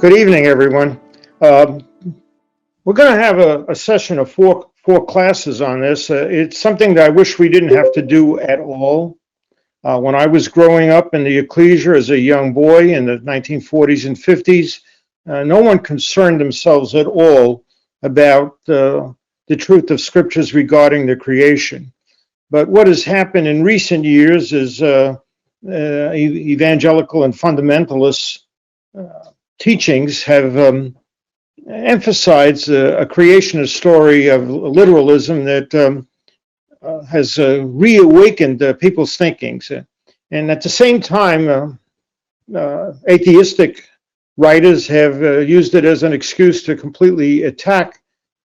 Good evening, everyone. We're going to have a session of four classes on this. It's something that I wish we didn't have to do at all. When I was growing up in the ecclesia as a young boy in the 1940s and 50s, no one concerned themselves at all about the truth of scriptures regarding the creation. But what has happened in recent years is evangelical and fundamentalist teachings have emphasized a creationist story of literalism that has reawakened people's thinkings. And at the same time, atheistic writers have used it as an excuse to completely attack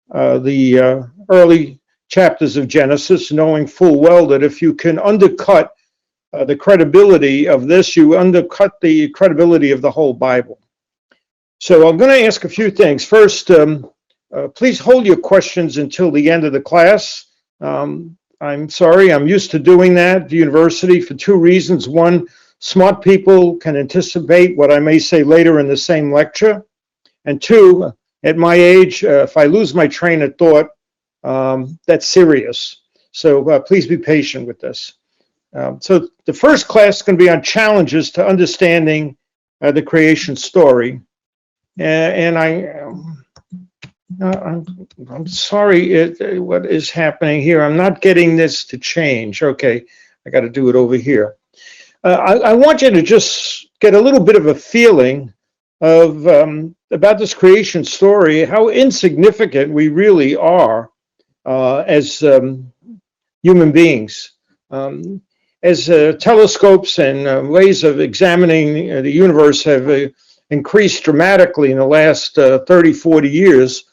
the early chapters of Genesis, knowing full well that if you can undercut the credibility of this, you undercut the credibility of the whole Bible. So I'm going to ask a few things. First, please hold your questions until the end of the class. I'm sorry, I'm used to doing that at the university for two reasons. One, smart people can anticipate what I may say later in the same lecture. And two, at my age, if I lose my train of thought, that's serious. So please be patient with this. So the first class is going to be on challenges to understanding the creation story. And I'm sorry what is happening here. I'm not getting this to change. Okay, I got to do it over here. I want you to just get a little bit of a feeling of about this creation story, how insignificant we really are as human beings. As telescopes and ways of examining the universe have increased dramatically in the last 30, 40 years,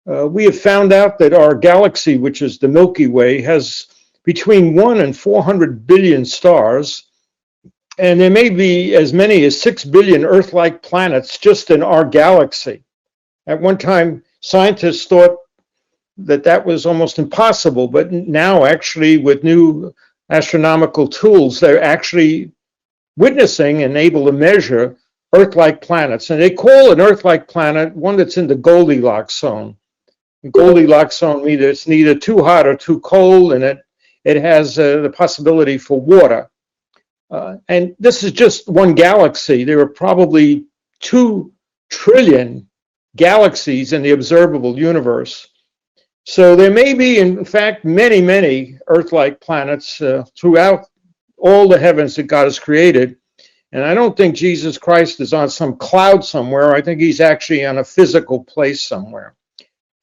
we have found out that our galaxy, which is the Milky Way, has between 1 and 400 billion stars, and there may be as many as 6 billion Earth-like planets just in our galaxy. At one time, scientists thought that was almost impossible, but now actually with new astronomical tools, they're actually witnessing and able to measure Earth-like planets. And they call an Earth-like planet one that's in the Goldilocks zone. The Goldilocks zone means it's neither too hot or too cold, and it has the possibility for water. And this is just one galaxy. There are probably 2 trillion galaxies in the observable universe. So there may be, in fact, many, many Earth-like planets throughout all the heavens that God has created. And I don't think Jesus Christ is on some cloud somewhere. I think he's actually on a physical place somewhere.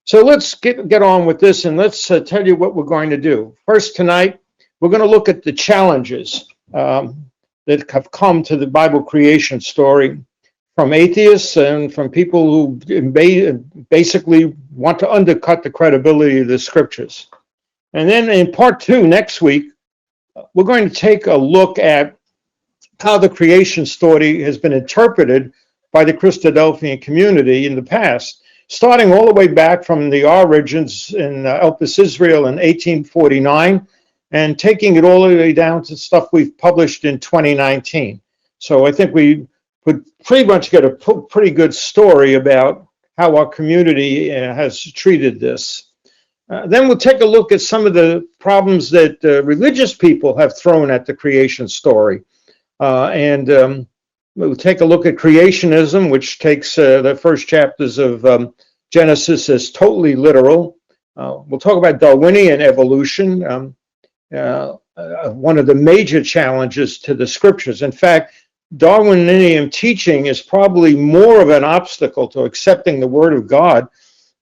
So let's get on with this, and let's tell you what we're going to do. First, tonight, we're going to look at the challenges that have come to the Bible creation story from atheists and from people who basically want to undercut the credibility of the scriptures. And then in part 2 next week, we're going to take a look at how the creation story has been interpreted by the Christadelphian community in the past, starting all the way back from the origins in Elpis, Israel in 1849, and taking it all the way down to stuff we've published in 2019. So I think we would pretty much get a pretty good story about how our community has treated this. Then we'll take a look at some of the problems that religious people have thrown at the creation story. And we'll take a look at creationism, which takes the first chapters of Genesis as totally literal. We'll talk about Darwinian evolution, one of the major challenges to the scriptures. In fact, Darwinian teaching is probably more of an obstacle to accepting the word of God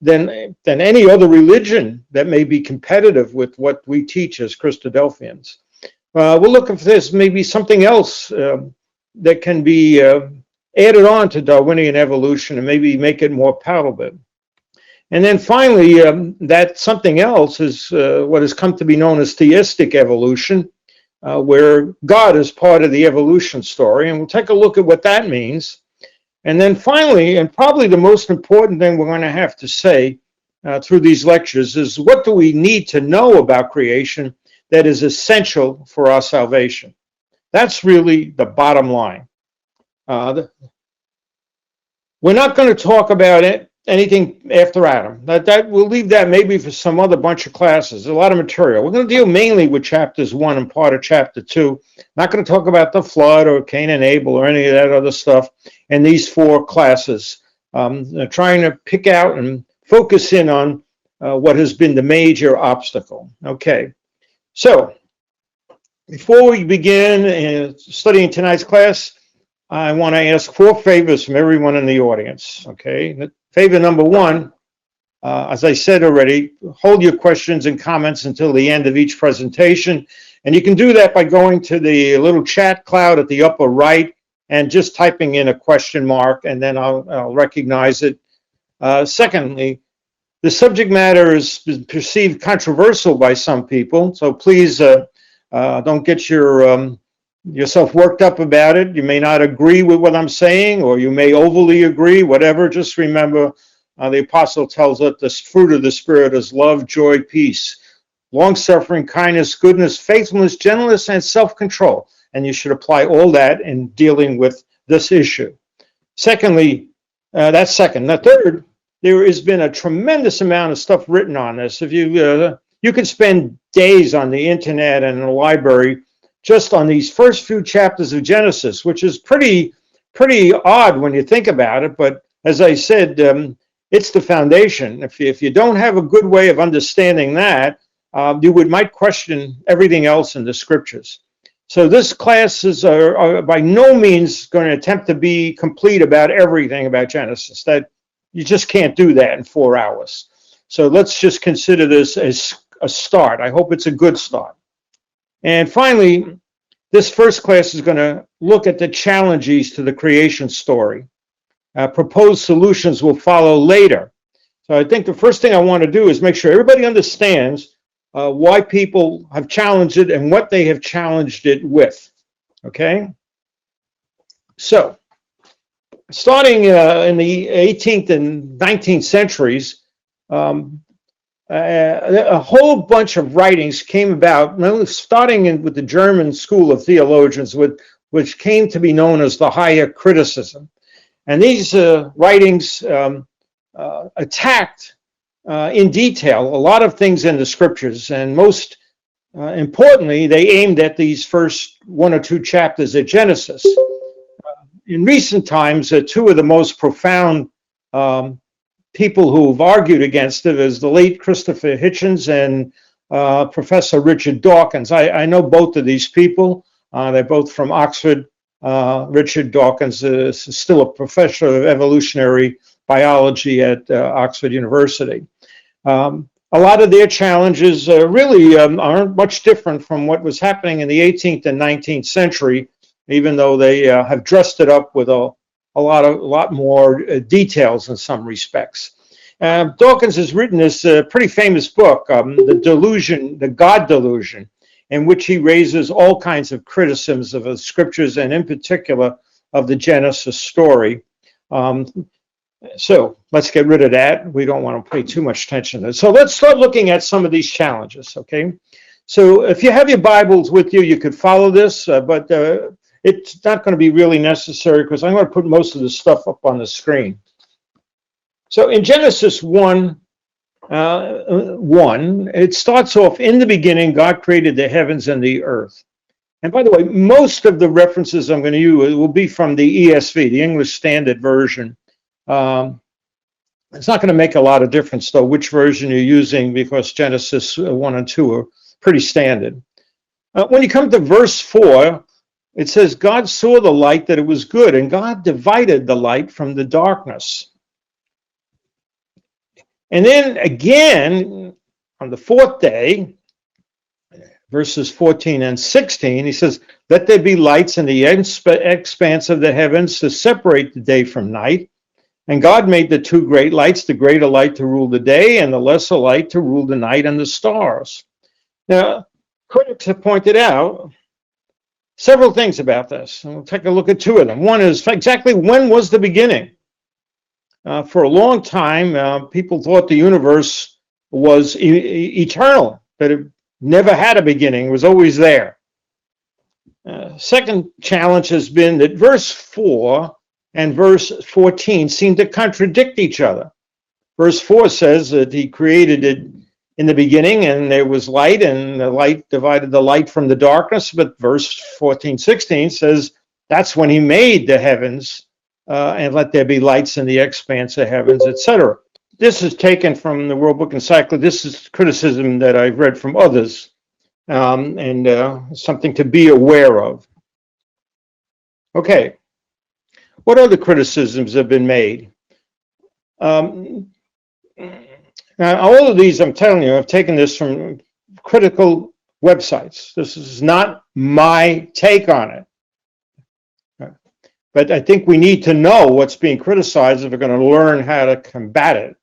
than any other religion that may be competitive with what we teach as Christadelphians. We'll look if there's maybe something else that can be added on to Darwinian evolution and maybe make it more palatable. And then finally, that something else is what has come to be known as theistic evolution, where God is part of the evolution story. And we'll take a look at what that means. And then finally, and probably the most important thing we're going to have to say through these lectures is, what do we need to know about creation that is essential for our salvation? That's really the bottom line. We're not going to talk about anything after Adam. We'll leave that maybe for some other bunch of classes. A lot of material. We're going to deal mainly with chapters 1 and part of chapter 2. Not going to talk about the flood or Cain and Abel or any of that other stuff in these 4 classes. Trying to pick out and focus in on what has been the major obstacle. Okay, so before we begin studying tonight's class, I want to ask 4 favors from everyone in the audience. Okay, favor number 1, as I said already, hold your questions and comments until the end of each presentation. And you can do that by going to the little chat cloud at the upper right and just typing in a question mark, and then I'll recognize it. Secondly, the subject matter is perceived controversial by some people, so please don't get yourself worked up about it. You may not agree with what I'm saying, or you may overly agree, whatever. Just remember, the apostle tells us the fruit of the Spirit is love, joy, peace, long-suffering, kindness, goodness, faithfulness, gentleness, and self-control. And you should apply all that in dealing with this issue. Secondly, that's second. The third, there has been a tremendous amount of stuff written on this. If you can spend days on the internet and in the library just on these first few chapters of Genesis, which is pretty odd when you think about it. But as I said, it's the foundation. If you don't have a good way of understanding that, you might question everything else in the Scriptures. So this class is by no means going to attempt to be complete about everything about Genesis. That you just can't do that in 4 hours. So let's just consider this as a start. I hope it's a good start. And finally, this first class is going to look at the challenges to the creation story. Proposed solutions will follow later. So I think the first thing I want to do is make sure everybody understands why people have challenged it and what they have challenged it with. Okay? So, starting in the 18th and 19th centuries, a whole bunch of writings came about, starting with the German school of theologians, which came to be known as the higher criticism. And these writings attacked in detail a lot of things in the Scriptures, and most importantly, they aimed at these first 1 or 2 chapters of Genesis. In recent times, 2 of the most profound people who've argued against it is the late Christopher Hitchens and Professor Richard Dawkins. I know both of these people. They're both from Oxford. Richard Dawkins is still a professor of evolutionary biology at Oxford University. A lot of their challenges really aren't much different from what was happening in the 18th and 19th century, even though they have dressed it up with a lot more details in some respects. Dawkins has written this pretty famous book, The God Delusion, in which he raises all kinds of criticisms of the Scriptures and in particular of the Genesis story. So let's get rid of that. We don't want to pay too much attention to it. So let's start looking at some of these challenges, okay? So if you have your Bibles with you, you could follow this, but it's not going to be really necessary because I'm going to put most of the stuff up on the screen. So in Genesis 1, it starts off, in the beginning, God created the heavens and the earth. And by the way, most of the references I'm going to use will be from the ESV, the English Standard Version. It's not going to make a lot of difference, though, which version you're using, because Genesis 1 and 2 are pretty standard. When you come to verse 4, it says, God saw the light that it was good, and God divided the light from the darkness. And then again, on the 4th day, verses 14 and 16, he says, let there be lights in the expanse of the heavens to separate the day from night. And God made the 2 great lights, the greater light to rule the day and the lesser light to rule the night and the stars. Now, critics have pointed out several things about this. And we'll take a look at 2 of them. One is exactly when was the beginning? For a long time, people thought the universe was eternal, that it never had a beginning, it was always there. Second challenge has been that verse 4 and verse 14 seem to contradict each other. Verse 4 says that he created it in the beginning, and there was light, and the light divided the light from the darkness. But verse 14, 16 says that's when he made the heavens, and let there be lights in the expanse of heavens, etc. This is taken from the World Book Encyclopedia. This is criticism that I've read from others, and something to be aware of. Okay, what other criticisms have been made? Now, all of these, I'm telling you, I've taken this from critical websites. This is not my take on it. But I think we need to know what's being criticized if we're going to learn how to combat it.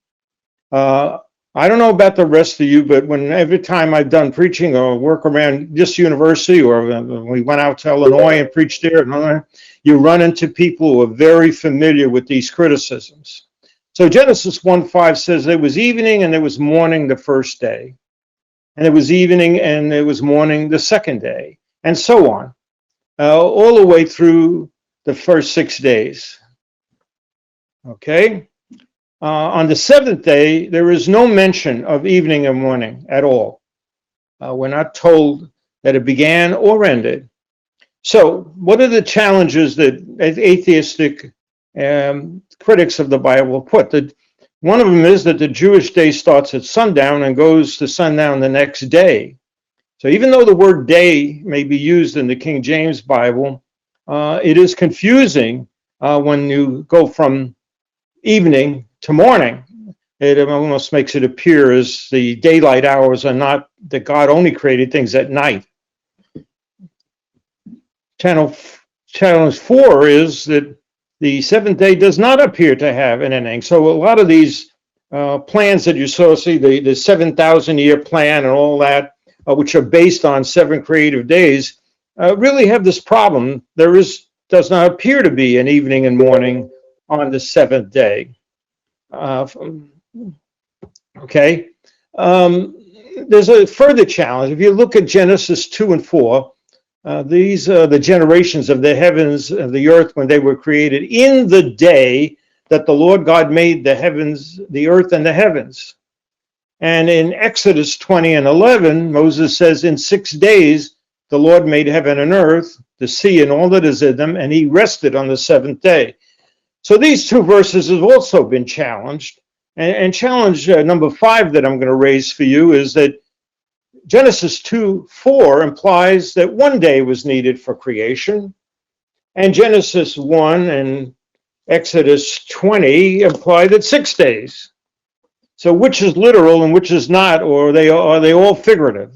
I don't know about the rest of you, but every time I've done preaching or work around this university, or when we went out to Illinois and preached there, you run into people who are very familiar with these criticisms. So Genesis 1:5 says there was evening and there was morning the first day, and there was evening and there was morning the second day, and so on, all the way through the first 6 days. Okay? On the seventh day, there is no mention of evening and morning at all. We're not told that it began or ended. So what are the challenges that atheistic critics of the Bible put? One of them is that the Jewish day starts at sundown and goes to sundown the next day. So even though the word day may be used in the King James Bible, it is confusing when you go from evening to morning. It almost makes it appear as the daylight hours are not, that God only created things at night. Challenge 4 is that the seventh day does not appear to have an ending. So a lot of these plans that you see, the 7,000-year plan and all that, which are based on 7 creative days, really have this problem. There does not appear to be an evening and morning on the seventh day. Okay. There's a further challenge. If you look at Genesis 2 and 4, these are the generations of the heavens and the earth when they were created in the day that the Lord God made the heavens, the earth and the heavens. And in Exodus 20 and 11, Moses says, in 6 days, the Lord made heaven and earth, the sea and all that is in them, and he rested on the seventh day. So these two verses have also been challenged. And challenge number 5 that I'm going to raise for you is that Genesis 2:4 implies that 1 day was needed for creation, and Genesis 1 and Exodus 20 imply that 6 days. So which is literal and which is not, or are they all figurative?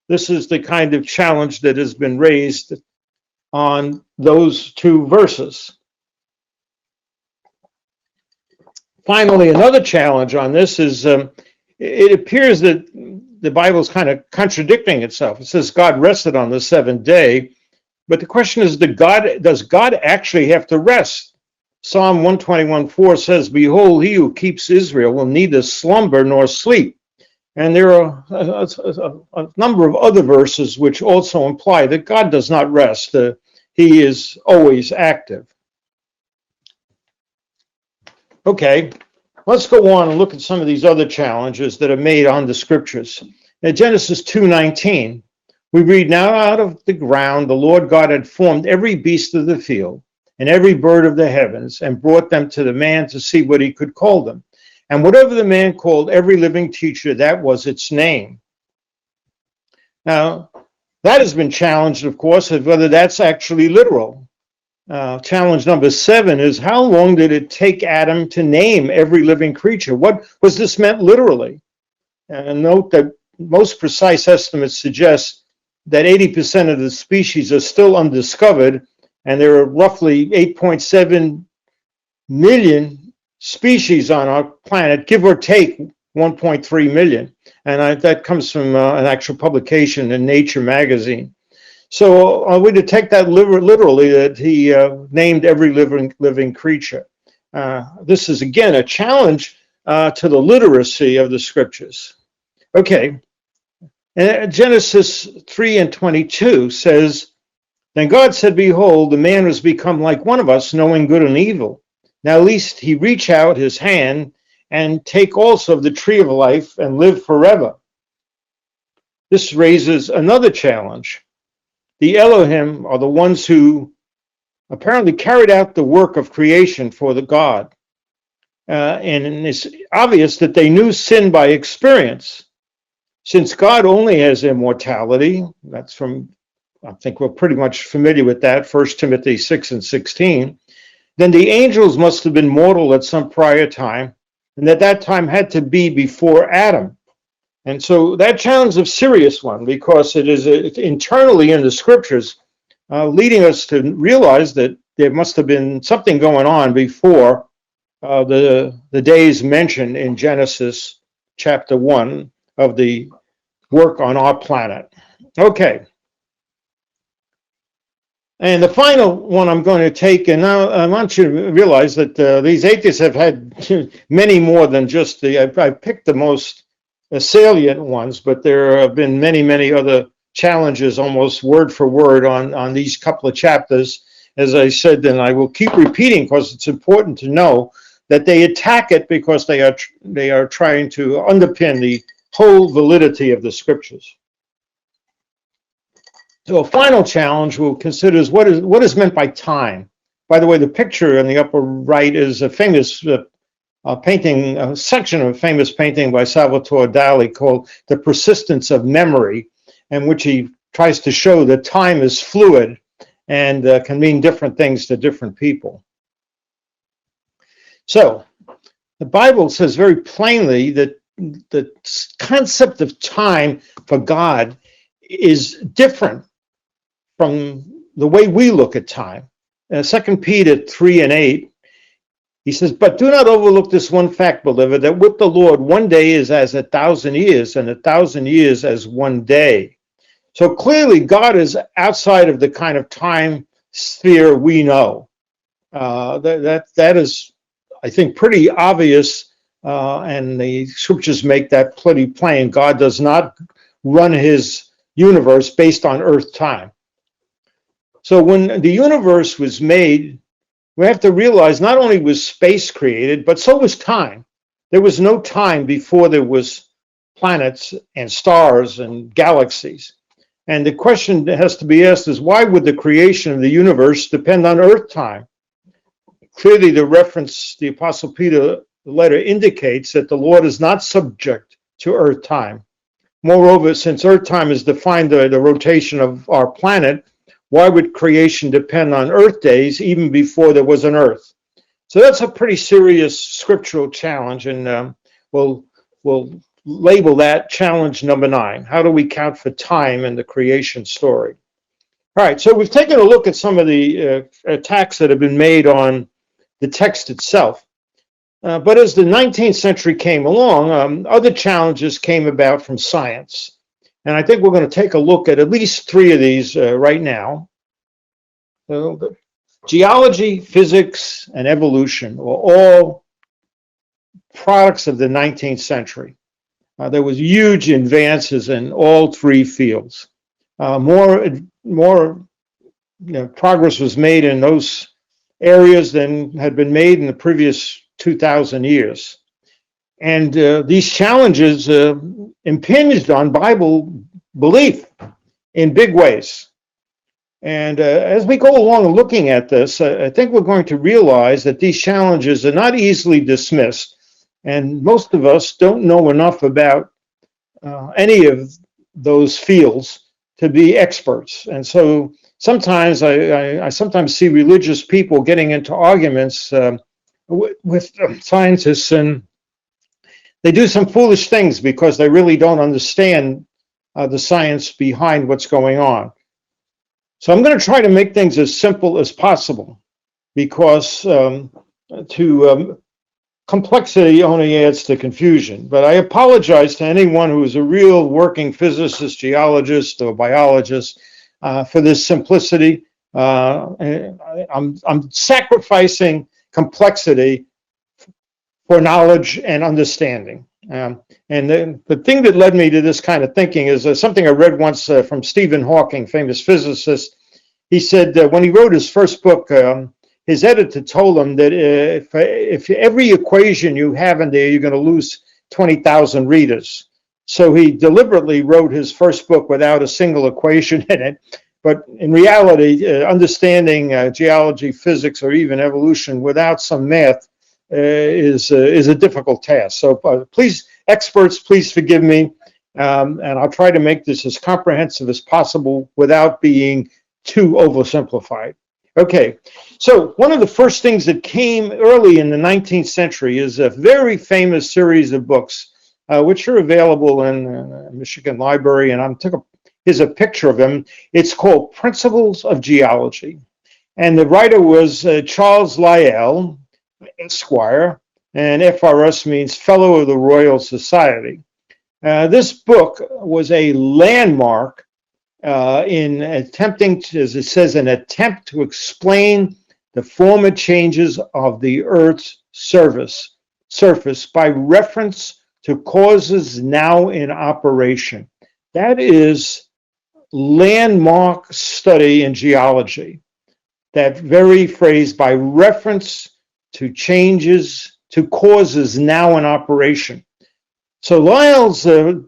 This is the kind of challenge that has been raised on those 2 verses. Finally, another challenge on this is it appears that the Bible is kind of contradicting itself. It says God rested on the 7th day, but the question is, does God actually have to rest? Psalm 121:4 says, behold, he who keeps Israel will neither slumber nor sleep. And there are a number of other verses which also imply that God does not rest. He is always active. Okay, let's go on and look at some of these other challenges that are made on the scriptures. In Genesis 2:19, we read, now out of the ground the Lord God had formed every beast of the field and every bird of the heavens and brought them to the man to see what he could call them. And whatever the man called every living creature, that was its name. Now, that has been challenged, of course, of whether that's actually literal. Challenge number 7 is, how long did it take Adam to name every living creature? What was this meant literally? And note that most precise estimates suggest that 80% of the species are still undiscovered, and there are roughly 8.7 million species on our planet, give or take 1.3 million. And that comes from an actual publication in Nature magazine. So are we to take that literally, that he named every living creature? This is, again, a challenge to the literacy of the scriptures. Okay, Genesis 3:22 says, And God said, behold, the man has become like one of us, knowing good and evil. Now lest he reach out his hand and take also of the tree of life and live forever. This raises another challenge. The Elohim are the ones who apparently carried out the work of creation for the God. And it's obvious that they knew sin by experience. Since God only has immortality, that's from, I think we're pretty much familiar with that, 1 Timothy 6:16, then the angels must have been mortal at some prior time, and at that time had to be before Adam. And so that challenge is a serious one, because it is internally in the scriptures, leading us to realize that there must have been something going on before the days mentioned in Genesis chapter 1 of the work on our planet. Okay. And the final one I'm going to take, and now I want you to realize that these atheists have had many more than just I picked the most salient ones, but there have been many, many other challenges, almost word for word, on these couple of chapters. As I said, and I will keep repeating because it's important to know that they attack it because they are trying to underpin the whole validity of the scriptures. So a final challenge we'll consider is what is meant by time. By the way, the picture in the upper right is a famous painting, a section of a famous painting by Salvatore Dali called The Persistence of Memory, in which he tries to show that time is fluid and can mean different things to different people. So the Bible says very plainly that the concept of time for God is different from the way we look at time. 2 Peter 3:8, he says, but do not overlook this one fact, beloved, that with the Lord 1 day is as 1,000 years, and 1,000 years as 1 day. So clearly God is outside of the kind of time sphere we know. That is, I think, pretty obvious, and the scriptures make that pretty plain. God does not run his universe based on earth time. So when the universe was made, we have to realize not only was space created, but so was time. There was no time before there was planets and stars and galaxies. And the question that has to be asked is, why would the creation of the universe depend on earth time? Clearly, the reference, the Apostle Peter letter indicates that the Lord is not subject to earth time. Moreover, since earth time is defined the rotation of our planet, why would creation depend on earth days even before there was an earth? So that's a pretty serious scriptural challenge, and we'll label that challenge number 9. How do we count for time in the creation story? All right, so we've taken a look at some of the attacks that have been made on the text itself. But as the 19th century came along, other challenges came about from science. And I think we're going to take a look at least 3 of these right now. Geology, physics, and evolution were all products of the 19th century. There was huge advances in all 3 fields. More progress was made in those areas than had been made in the previous 2,000 years. And these challenges impinged on Bible belief in big ways. And as we go along looking at this, I think we're going to realize that these challenges are not easily dismissed. And most of us don't know enough about any of those fields to be experts. And so sometimes I sometimes see religious people getting into arguments with scientists, and they do some foolish things because they really don't understand the science behind what's going on. So I'm going to try to make things as simple as possible, because complexity only adds to confusion. But I apologize to anyone who is a real working physicist, geologist, or biologist for this simplicity. I'm sacrificing complexity for knowledge and understanding. And the thing that led me to this kind of thinking is something I read once from Stephen Hawking, famous physicist. he said when he wrote his first book, his editor told him that if every equation you have in there, you're going to lose 20,000 readers. So he deliberately wrote his first book without a single equation in it. But in reality, understanding geology, physics, or even evolution without some math is a difficult task. So please, experts, please forgive me. And I'll try to make this as comprehensive as possible without being too oversimplified. Okay, so one of the first things that came early in the 19th century is a very famous series of books, which are available in Michigan Library, and here's a picture of them. It's called Principles of Geology. And the writer was Charles Lyell, Esquire, and FRS means Fellow of the Royal Society. This book was a landmark in attempting to, as it says, an attempt to explain the former changes of the Earth's surface by reference to causes now in operation. That is landmark study in geology. That very phrase, by reference to changes, to causes now in operation. So Lyell's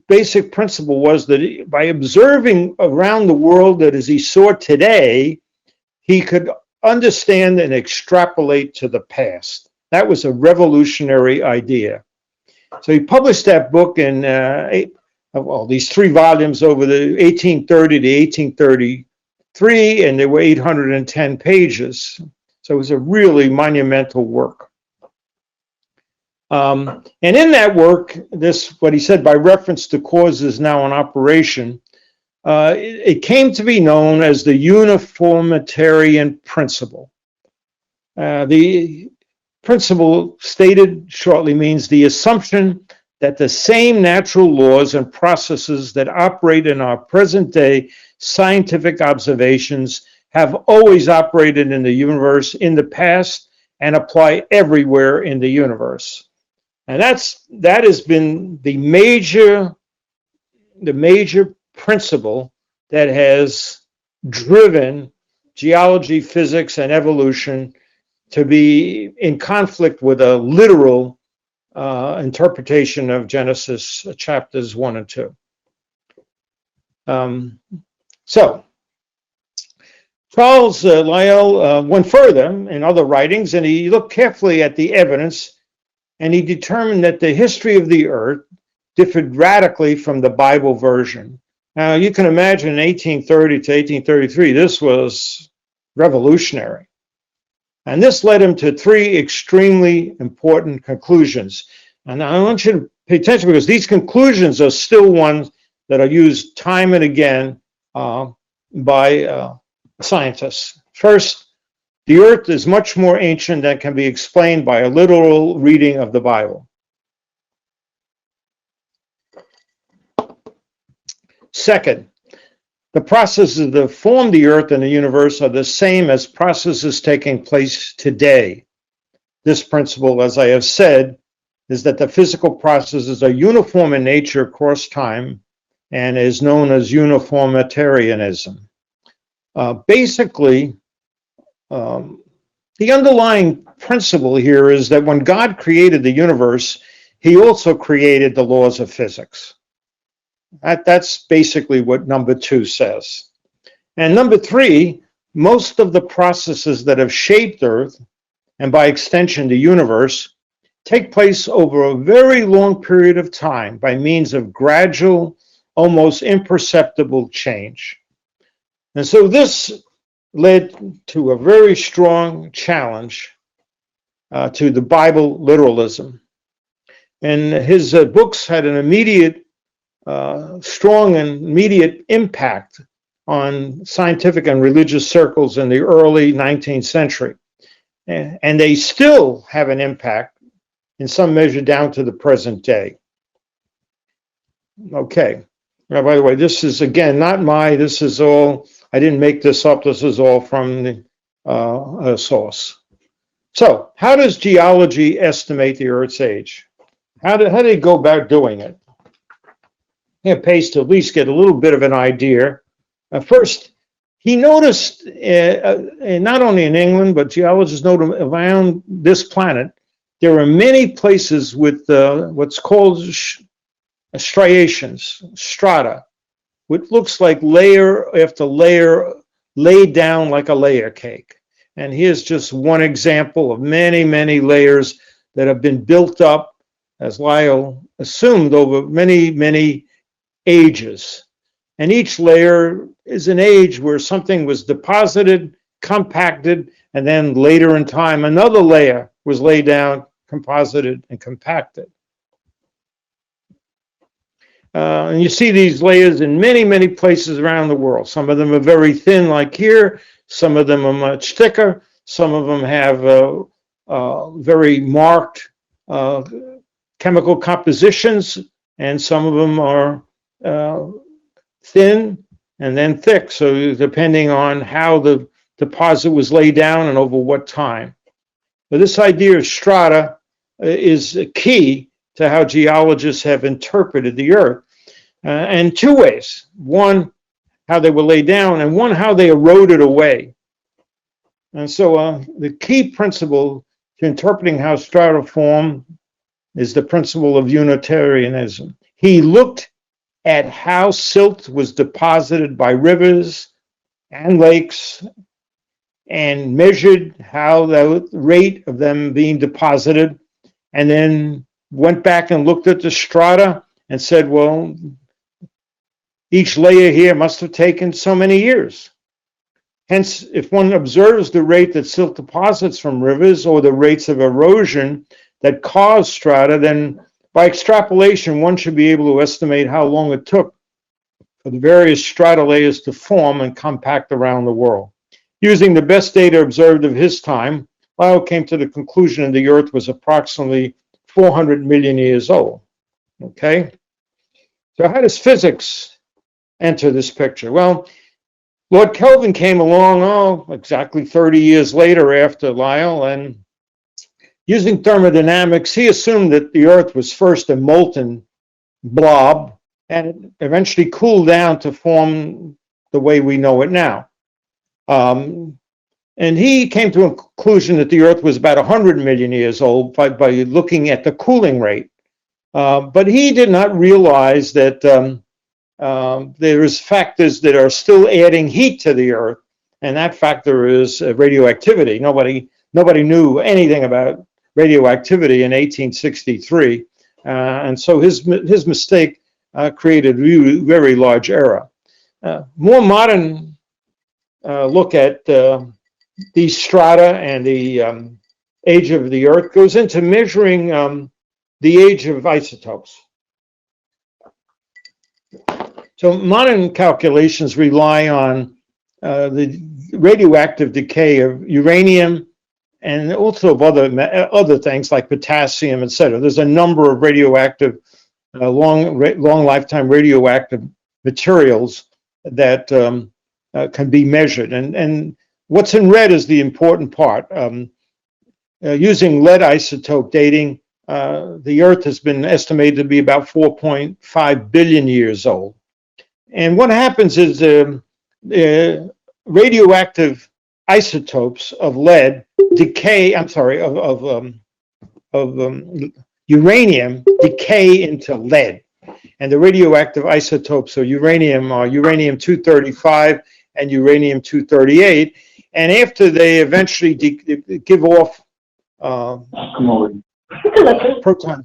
basic principle was that by observing around the world that as he saw today, he could understand and extrapolate to the past. That was a revolutionary idea. So he published that book in these 3 volumes over the 1830 to 1833, and there were 810 pages. So it was a really monumental work. And in that work, what he said by reference to causes now in operation, it came to be known as the uniformitarian principle. The principle stated shortly means the assumption that the same natural laws and processes that operate in our present day scientific observations have always operated in the universe in the past and apply everywhere in the universe. And that has been the major principle that has driven geology, physics, and evolution to be in conflict with a literal interpretation of Genesis chapters 1 and 2. So Charles Lyell went further in other writings, and he looked carefully at the evidence, and he determined that the history of the earth differed radically from the Bible version. Now, you can imagine in 1830 to 1833, this was revolutionary. And this led him to 3 extremely important conclusions. And I want you to pay attention because these conclusions are still ones that are used time and again by scientists. First, the earth is much more ancient than can be explained by a literal reading of the Bible. Second, the processes that form the earth and the universe are the same as processes taking place today. This principle, as I have said, is that the physical processes are uniform in nature across time and is known as uniformitarianism. Basically, the underlying principle here is that when God created the universe, he also created the laws of physics. That's basically what number 2 says. And number 3, most of the processes that have shaped Earth, and by extension the universe, take place over a very long period of time by means of gradual, almost imperceptible change. And so this led to a very strong challenge to the Bible literalism. And his books had an immediate, strong and immediate impact on scientific and religious circles in the early 19th century. And they still have an impact in some measure down to the present day. Okay. Now, by the way, this is, again, not this is all, I didn't make this up. This is all from the source. So how does geology estimate the Earth's age? How do they go about doing it? It pays to at least get a little bit of an idea. First, he noticed, not only in England, but geologists noted around this planet, there are many places with what's called striations, strata, which looks like layer after layer laid down like a layer cake. And here's just one example of many, many layers that have been built up, as Lyell assumed, over many, many ages. And each layer is an age where something was deposited, compacted, and then later in time, another layer was laid down, composited, and compacted. And you see these layers in many, many places around the world. Some of them are very thin, like here. Some of them are much thicker. Some of them have very marked chemical compositions, and some of them are thin and then thick. So depending on how the deposit was laid down and over what time. But this idea of strata is key to how geologists have interpreted the Earth, and two ways. One, how they were laid down, and one, how they eroded away. And so the key principle to interpreting how strata form is the principle of Unitarianism. He looked at how silt was deposited by rivers and lakes and measured how the rate of them being deposited, and then went back and looked at the strata and said, well, each layer here must have taken so many years. Hence, if one observes the rate that silt deposits from rivers or the rates of erosion that cause strata, then by extrapolation, one should be able to estimate how long it took for the various strata layers to form and compact around the world. Using the best data observed of his time, Lyell came to the conclusion that the Earth was approximately 400 million years old. Okay? So how does physics enter this picture? Well, Lord Kelvin came along, exactly 30 years later after Lyell, and using thermodynamics, he assumed that the Earth was first a molten blob and it eventually cooled down to form the way we know it now. And he came to a conclusion that the Earth was about 100 million years old by looking at the cooling rate. But he did not realize that there's factors that are still adding heat to the Earth, and that factor is radioactivity. Nobody knew anything about radioactivity in 1863, and so his mistake created a very large error. More modern look at these strata and the age of the Earth goes into measuring the age of isotopes. So modern calculations rely on the radioactive decay of uranium and also of other things like potassium, etc. There's a number of radioactive, long lifetime radioactive materials that can be measured. And what's in red is the important part. Using lead isotope dating, the Earth has been estimated to be about 4.5 billion years old. And what happens is radioactive isotopes of lead decay, uranium decay into lead. And the radioactive isotopes of uranium are uranium-235 and uranium-238. And after they eventually give off protons,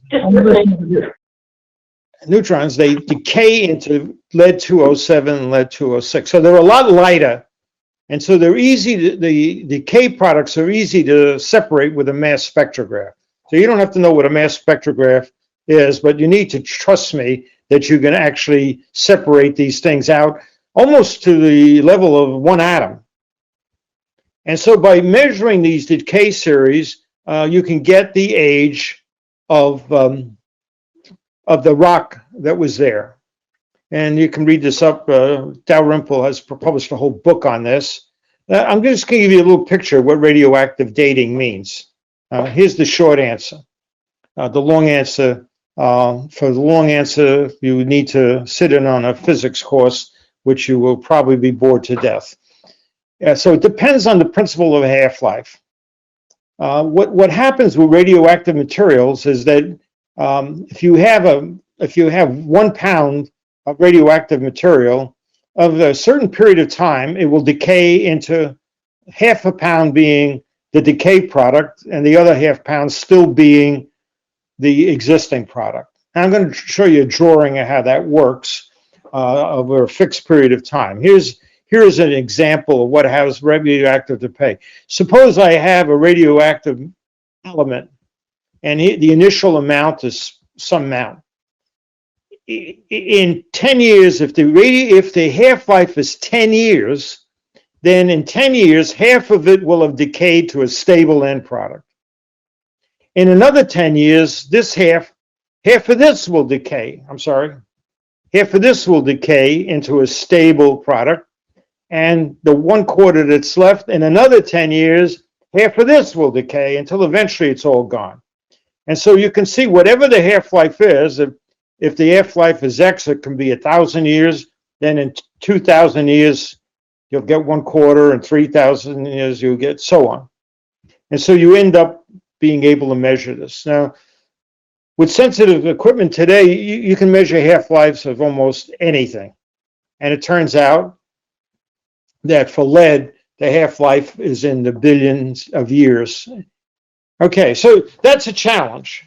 neutrons, they decay into lead-207 and lead-206. So they're a lot lighter. And so they're easy, the decay products are easy to separate with a mass spectrograph. So you don't have to know what a mass spectrograph is, but you need to trust me that you can actually separate these things out almost to the level of one atom. And so by measuring these decay series, you can get the age of the rock that was there. And you can read this up. Dalrymple has published a whole book on this. I'm just going to give you a little picture of what radioactive dating means. Here's the short answer. The long answer, for the long answer, you need to sit in on a physics course, which you will probably be bored to death. So it depends on the principle of half-life. What happens with radioactive materials is that if you have 1 pound of radioactive material, of a certain period of time, it will decay into half a pound being the decay product, and the other half pound still being the existing product. Now, I'm going to show you a drawing of how that works over a fixed period of time. Here's an example of what has radioactive decay. Suppose I have a radioactive element, and the initial amount is some amount. In 10 years, if the half-life is 10 years, then in 10 years, half of it will have decayed to a stable end product. In another 10 years, this half of this will decay. Half of this will decay into a stable product. And the 1/4 that's left, in another 10 years, half of this will decay until eventually it's all gone. And so you can see whatever the half-life is, if the half-life is X, it can be 1,000 years. Then in 2,000 years, you'll get 1/4, and 3,000 years, you'll get so on. And so you end up being able to measure this. Now, with sensitive equipment today, you can measure half-lives of almost anything. And it turns out that for lead, the half-life is in the billions of years. Okay, so that's a challenge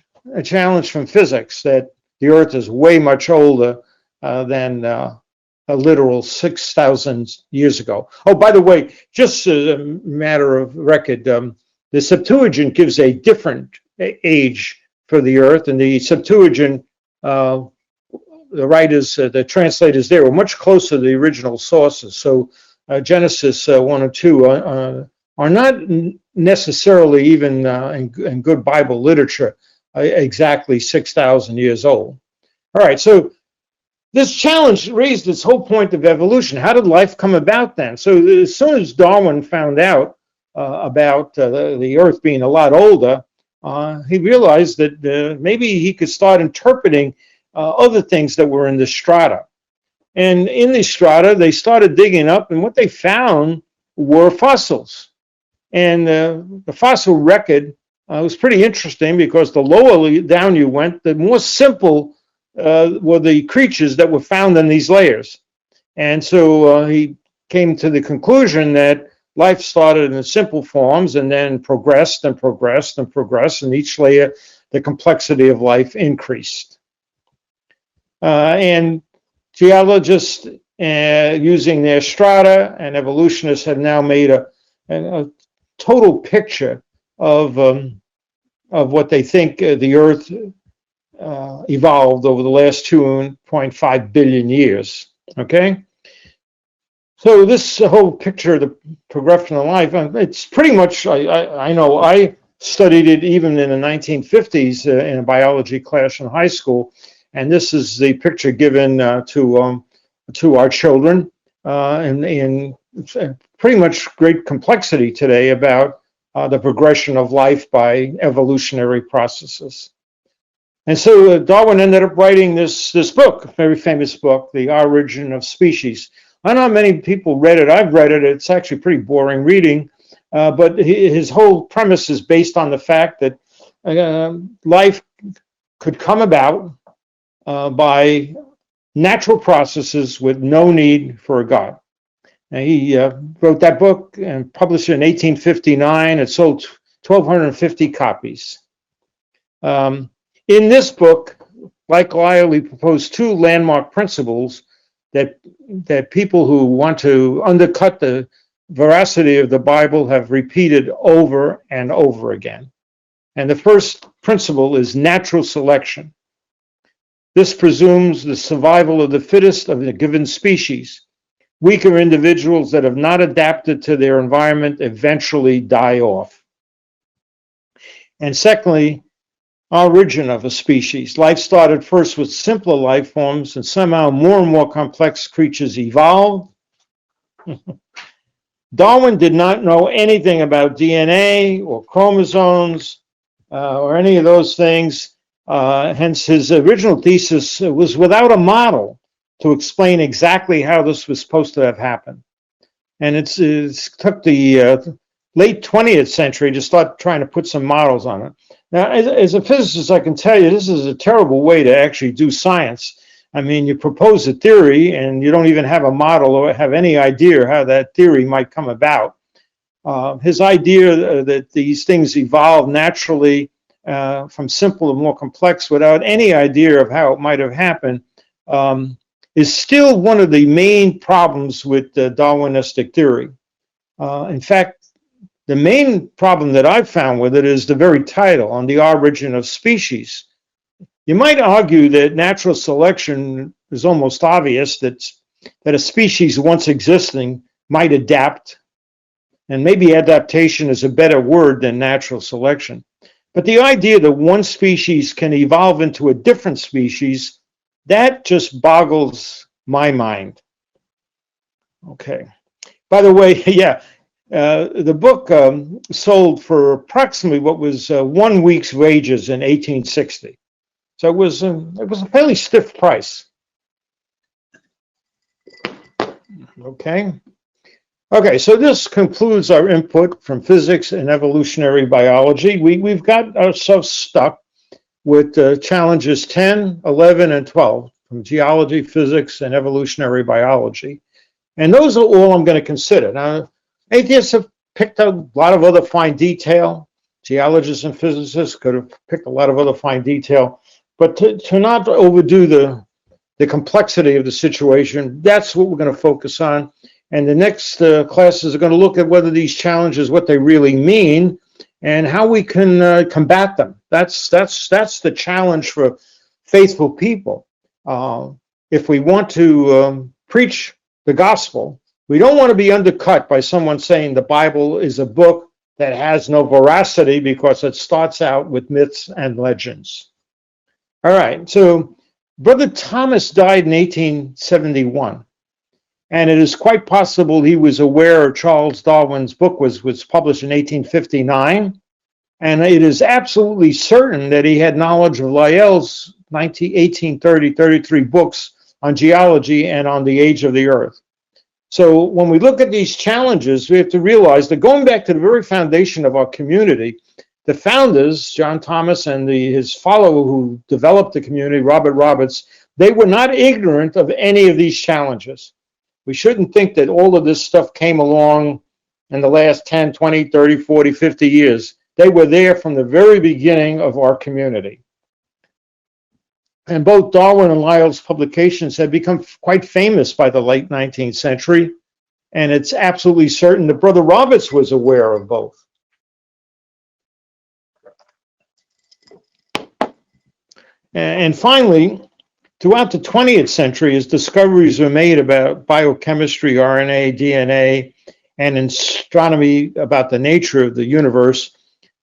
from physics, that the Earth is way much older than a literal 6,000 years ago. Oh, by the way, just as a matter of record, the Septuagint gives a different age for the Earth, and the Septuagint, the writers, the translators there were much closer to the original sources. So Genesis 1 and 2 are not necessarily even in good Bible literature exactly 6,000 years old. All right, so this challenge raised this whole point of evolution. How did life come about then? So as soon as Darwin found out about the Earth being a lot older, he realized that maybe he could start interpreting other things that were in the strata. And in the strata, they started digging up, and what they found were fossils. And the fossil record was pretty interesting, because the lower down you went, the more simple were the creatures that were found in these layers. And so he came to the conclusion that life started in simple forms and then progressed and progressed and progressed, and each layer, the complexity of life increased. And geologists, using their strata, and evolutionists have now made a total picture of what they think the Earth evolved over the last 2.5 billion years. Okay, so this whole picture of the progression of life, it's pretty much, I know I studied it even in the 1950s in a biology class in high school, and this is the picture given to our children in pretty much great complexity today about the progression of life by evolutionary processes. And so Darwin ended up writing this book, a very famous book, The Origin of Species. I don't know how many people read it. I've read it. It's actually pretty boring reading, but his whole premise is based on the fact that life could come about by natural processes with no need for a God. And he wrote that book and published it in 1859. It sold 1,250 copies. In this book, like Lyell, proposed two landmark principles that people who want to undercut the veracity of the Bible have repeated over and over again. And the first principle is natural selection. This presumes the survival of the fittest of a given species. Weaker individuals that have not adapted to their environment eventually die off. And secondly, origin of a species. Life started first with simpler life forms, and somehow more and more complex creatures evolved. Darwin did not know anything about DNA or chromosomes or any of those things. Hence, his original thesis was without a model to explain exactly how this was supposed to have happened. And it's took the late 20th century to start trying to put some models on it. Now, as a physicist, I can tell you this is a terrible way to actually do science. I mean, you propose a theory and you don't even have a model or have any idea how that theory might come about. His idea that these things evolve naturally from simple to more complex without any idea of how it might have happened is still one of the main problems with Darwinistic theory. In fact, the main problem that I've found with it is the very title, On the Origin of Species. You might argue that natural selection is almost obvious, that a species once existing might adapt, and maybe adaptation is a better word than natural selection. But the idea that one species can evolve into a different species, that just boggles my mind. Okay. By the way, yeah, the book sold for approximately what was 1 week's wages in 1860. So it was a fairly stiff price. Okay. Okay, so this concludes our input from physics and evolutionary biology. We've got ourselves stuck with challenges 10, 11, and 12 from geology, physics, and evolutionary biology. And those are all I'm going to consider. Now, atheists have picked a lot of other fine detail. Geologists and physicists could have picked a lot of other fine detail. But to not overdo the complexity of the situation, that's what we're going to focus on. And the next classes are going to look at whether these challenges, what they really mean, and how we can combat them. That's the challenge for faithful people. If we want to preach the gospel, we don't want to be undercut by someone saying the Bible is a book that has no veracity because it starts out with myths and legends. All right, so Brother Thomas died in 1871. And it is quite possible he was aware Charles Darwin's book was published in 1859. And it is absolutely certain that he had knowledge of Lyell's 1830-33 books on geology and on the age of the earth. So when we look at these challenges, we have to realize that going back to the very foundation of our community, the founders, John Thomas and his follower who developed the community, Robert Roberts, they were not ignorant of any of these challenges. We shouldn't think that all of this stuff came along in the last 10, 20, 30, 40, 50 years. They were there from the very beginning of our community. And both Darwin and Lyell's publications had become quite famous by the late 19th century. And it's absolutely certain that Brother Roberts was aware of both. And finally, throughout the 20th century, as discoveries were made about biochemistry, RNA, DNA, and astronomy about the nature of the universe,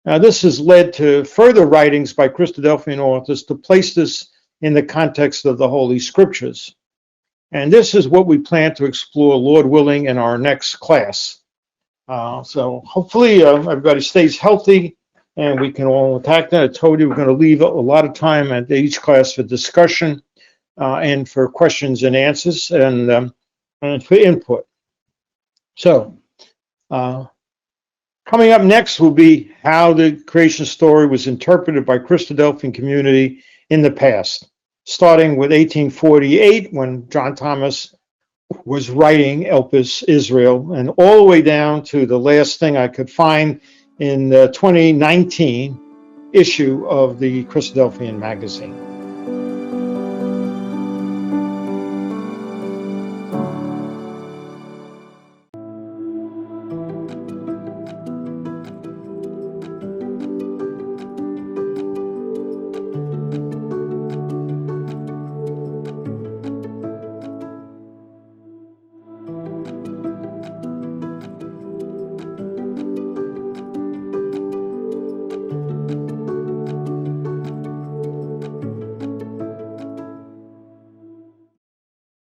this has led to further writings by Christadelphian authors to place this in the context of the Holy Scriptures. And this is what we plan to explore, Lord willing, in our next class. So hopefully everybody stays healthy and we can all attack that. I told you we're going to leave a lot of time at each class for discussion. And for questions and answers and for input. So coming up next will be how the creation story was interpreted by Christadelphian community in the past, starting with 1848 when John Thomas was writing Elpis Israel, and all the way down to the last thing I could find in the 2019 issue of the Christadelphian magazine.